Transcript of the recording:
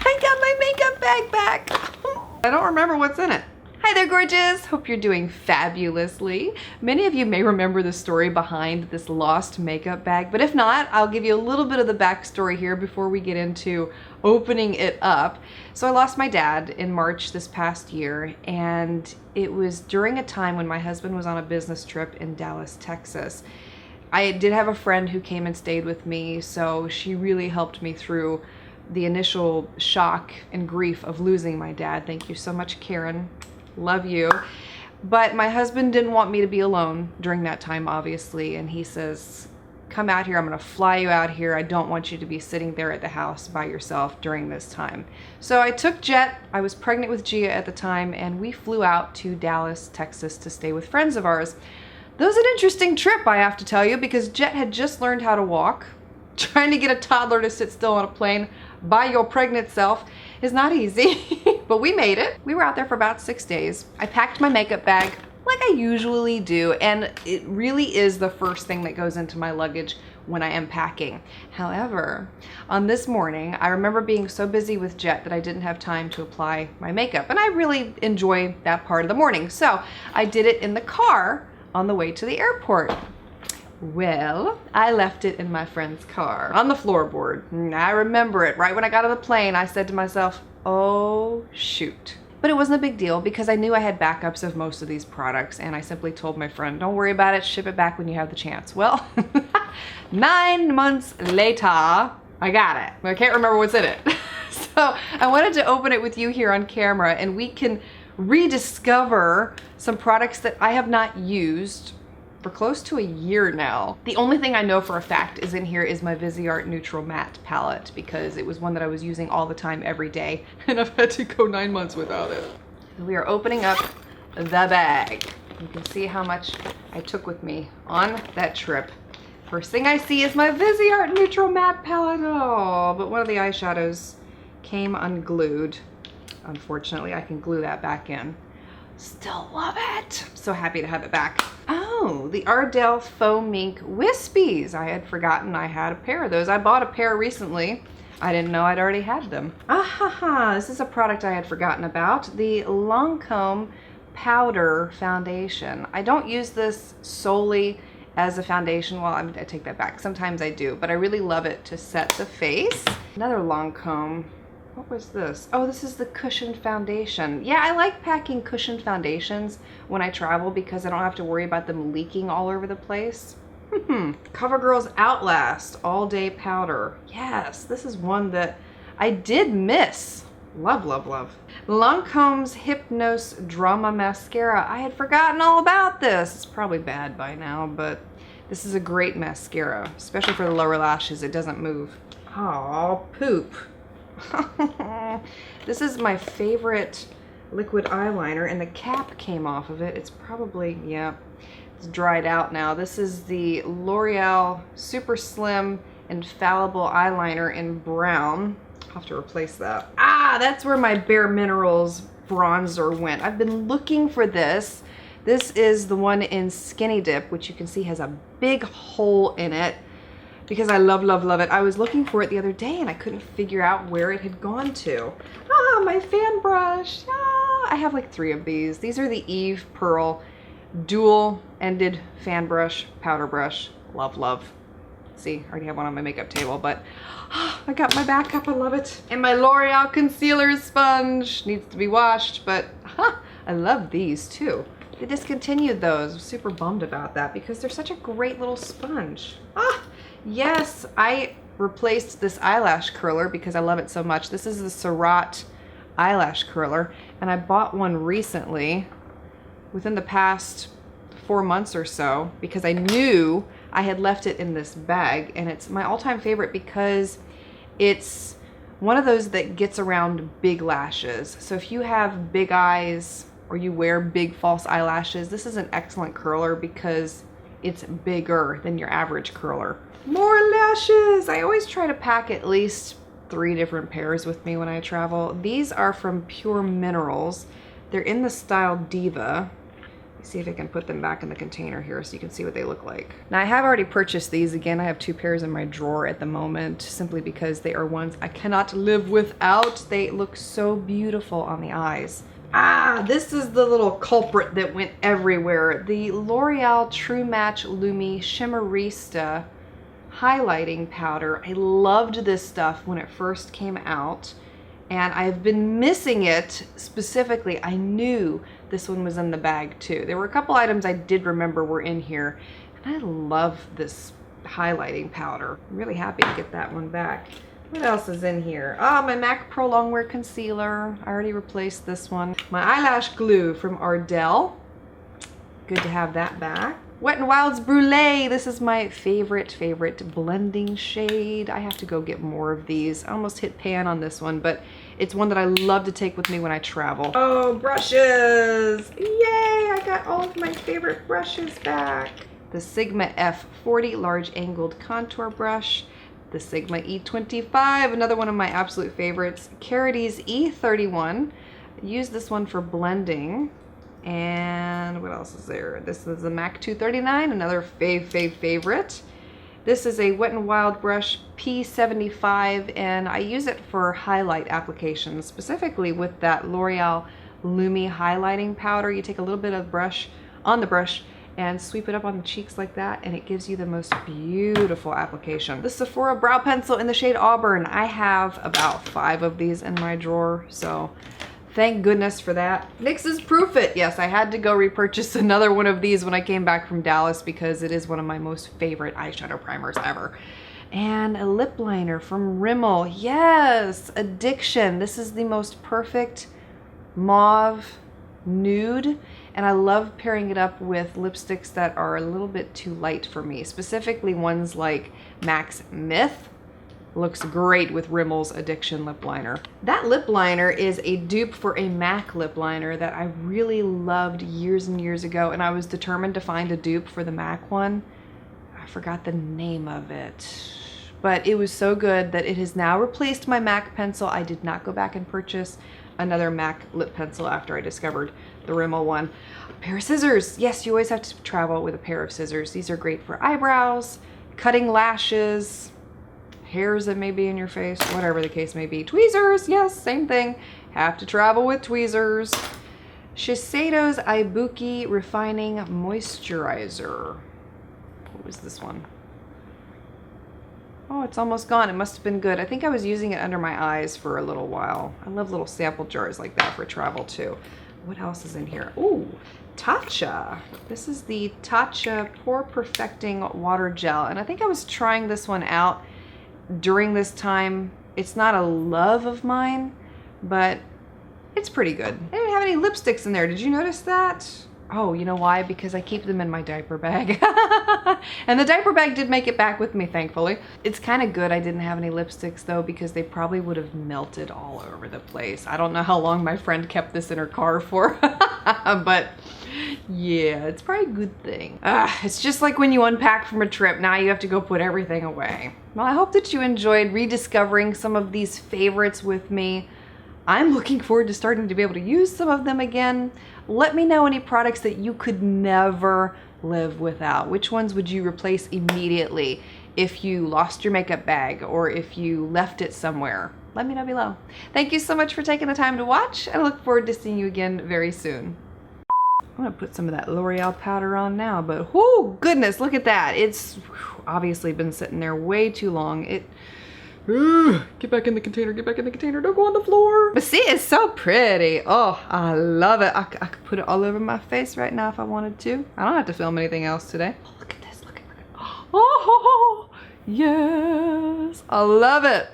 I got my makeup bag back. I don't remember what's in it. Hi there, gorgeous. Hope you're doing fabulously. Many of you may remember the story behind this lost makeup bag, but if not, I'll give you a little bit of the backstory here before we get into opening it up. So I lost my dad in March this past year, and it was during a time when my husband was on a business trip in Dallas, Texas. I did have a friend who came and stayed with me, so she really helped me through the initial shock and grief of losing my dad. Thank you so much, Karen. Love you. But my husband didn't want me to be alone during that time, obviously, and he says, come out here, I'm gonna fly you out here. I don't want you to be sitting there at the house by yourself during this time. So I took Jet, I was pregnant with Gia at the time, and we flew out to Dallas, Texas to stay with friends of ours. That was an interesting trip, I have to tell you, because Jet had just learned how to walk. Trying to get a toddler to sit still on a plane by your pregnant self is not easy, but we made it. We were out there for about 6 days. I packed my makeup bag like I usually do, and it really is the first thing that goes into my luggage when I am packing. However, on this morning, I remember being so busy with Jet that I didn't have time to apply my makeup, and I really enjoy that part of the morning. So I did it in the car on the way to the airport. Well, I left it in my friend's car on the floorboard. I remember it. Right when I got on the plane, I said to myself, oh shoot. But it wasn't a big deal because I knew I had backups of most of these products, and I simply told my friend, don't worry about it, ship it back when you have the chance. Well, 9 months later, I got it. I can't remember what's in it. So I wanted to open it with you here on camera, and we can rediscover some products that I have not used for close to a year now. The only thing I know for a fact is in here is my Viseart Neutral Matte palette, because it was one that I was using all the time every day, and I've had to go 9 months without it. We are opening up the bag. You can see how much I took with me on that trip. First thing I see is my Viseart Neutral Matte palette. Oh, but one of the eyeshadows came unglued. Unfortunately, I can glue that back in. Still love it. So happy to have it back. Oh, the Ardell Faux Mink Wispies. I had forgotten I had a pair of those. I bought a pair recently. I didn't know I'd already had them. This is a product I had forgotten about. The Lancome Powder Foundation. I don't use this solely as a foundation. Well, I take that back. Sometimes I do, but I really love it to set the face. Another Lancome. What was this? Oh, this is the cushioned foundation. Yeah, I like packing cushioned foundations when I travel because I don't have to worry about them leaking all over the place. CoverGirl's Outlast All Day Powder. Yes, this is one that I did miss. Love, love, love. Lancome's Hypnose Drama Mascara. I had forgotten all about this. It's probably bad by now, but this is a great mascara, especially for the lower lashes. It doesn't move. Oh, poop. This is my favorite liquid eyeliner, and the cap came off of it. It's probably, yeah, it's dried out now. This is the L'Oreal Superslim Infallible eyeliner in brown. I'll have to replace that. That's where my Bare Minerals bronzer went. I've been looking for this. This is the one in Skinny Dip, which you can see has a big hole in it, because I love, love, love it. I was looking for it the other day and I couldn't figure out where it had gone to. My fan brush. I have like 3 of these. These are the Eve Pearl dual-ended fan brush, powder brush. Love, love. See, I already have one on my makeup table, but I got my backup. I love it. And my L'Oreal concealer sponge needs to be washed, but I love these too. They discontinued those. I'm super bummed about that because they're such a great little sponge. Yes, I replaced this eyelash curler because I love it so much. This is the Surratt eyelash curler, and I bought one recently within the past 4 months or so because I knew I had left it in this bag, and it's my all-time favorite because it's one of those that gets around big lashes. So if you have big eyes or you wear big false eyelashes, this is an excellent curler because it's bigger than your average curler. More lashes! I always try to pack at least 3 different pairs with me when I travel. These are from Pure Minerals. They're in the style Diva. See if I can put them back in the container here so you can see what they look like. Now I have already purchased these. Again, I have 2 pairs in my drawer at the moment simply because they are ones I cannot live without. They look so beautiful on the eyes. Ah, this is the little culprit that went everywhere. The L'Oreal True Match Lumi Shimmerista highlighting powder. I loved this stuff when it first came out, and I've been missing it. Specifically, I knew this one was in the bag too. There were a couple items I did remember were in here, and I love this highlighting powder. I'm really happy to get that one back. What else is in here? Ah, my MAC Pro Longwear Concealer. I already replaced this one. My eyelash glue from Ardell. Good to have that back. N Wild Brûlée. This is my favorite blending shade. I have to go get more of these. I almost hit pan on this one, but it's one that I love to take with me when I travel. Oh, brushes. Yay, I got all of my favorite brushes back. The Sigma F40 Large Angled Contour Brush. The Sigma E25, another one of my absolute favorites. Carity's E31. I use this one for blending. And what else is there? This is the MAC 239, another favorite. This is a Wet n Wild brush P75, and I use it for highlight applications, specifically with that L'Oreal Lumi highlighting powder. You take a little bit of brush on the brush and sweep it up on the cheeks like that, and it gives you the most beautiful application. The Sephora brow pencil in the shade Auburn. I have about 5 of these in my drawer, so thank goodness for that. NYX's Proof It. Yes, I had to go repurchase another one of these when I came back from Dallas because it is one of my most favorite eyeshadow primers ever. And a lip liner from Rimmel. Yes, Addiction. This is the most perfect mauve nude, and I love pairing it up with lipsticks that are a little bit too light for me, specifically ones like MAC's Myth. Looks great with Rimmel's Addiction lip liner. That lip liner is a dupe for a MAC lip liner that I really loved years and years ago, and I was determined to find a dupe for the MAC one. I forgot the name of it, but it was so good that it has now replaced my MAC pencil. I did not go back and purchase another MAC lip pencil after I discovered the Rimmel one. A pair of scissors. Yes, you always have to travel with a pair of scissors. These are great for eyebrows, cutting lashes, hairs that may be in your face, whatever the case may be. Tweezers, yes, same thing. Have to travel with tweezers. Shiseido's Ibuki Refining Moisturizer. What was this one? Oh, it's almost gone. It must have been good. I think I was using it under my eyes for a little while. I love little sample jars like that for travel too. What else is in here? Ooh, Tatcha. This is the Tatcha Pore Perfecting Water Gel, and I think I was trying this one out during this time. It's not a love of mine, but it's pretty good. I didn't have any lipsticks in there. Did you notice that? Oh, you know why? Because I keep them in my diaper bag. And the diaper bag did make it back with me, thankfully. It's kind of good I didn't have any lipsticks though, because they probably would have melted all over the place. I don't know how long my friend kept this in her car for, but yeah, it's probably a good thing. It's just like when you unpack from a trip, now you have to go put everything away. Well, I hope that you enjoyed rediscovering some of these favorites with me. I'm looking forward to starting to be able to use some of them again. Let me know any products that you could never live without. Which ones would you replace immediately if you lost your makeup bag or if you left it somewhere? Let me know below. Thank you so much for taking the time to watch. I look forward to seeing you again very soon. I'm gonna put some of that L'Oreal powder on now, but whoo, goodness, look at that. It's obviously been sitting there way too long. Get back in the container, get back in the container, don't go on the floor. But see, it's so pretty. Oh, I love it. I could put it all over my face right now if I wanted to. I don't have to film anything else today. Oh, look at this, look at. Oh, yes, I love it.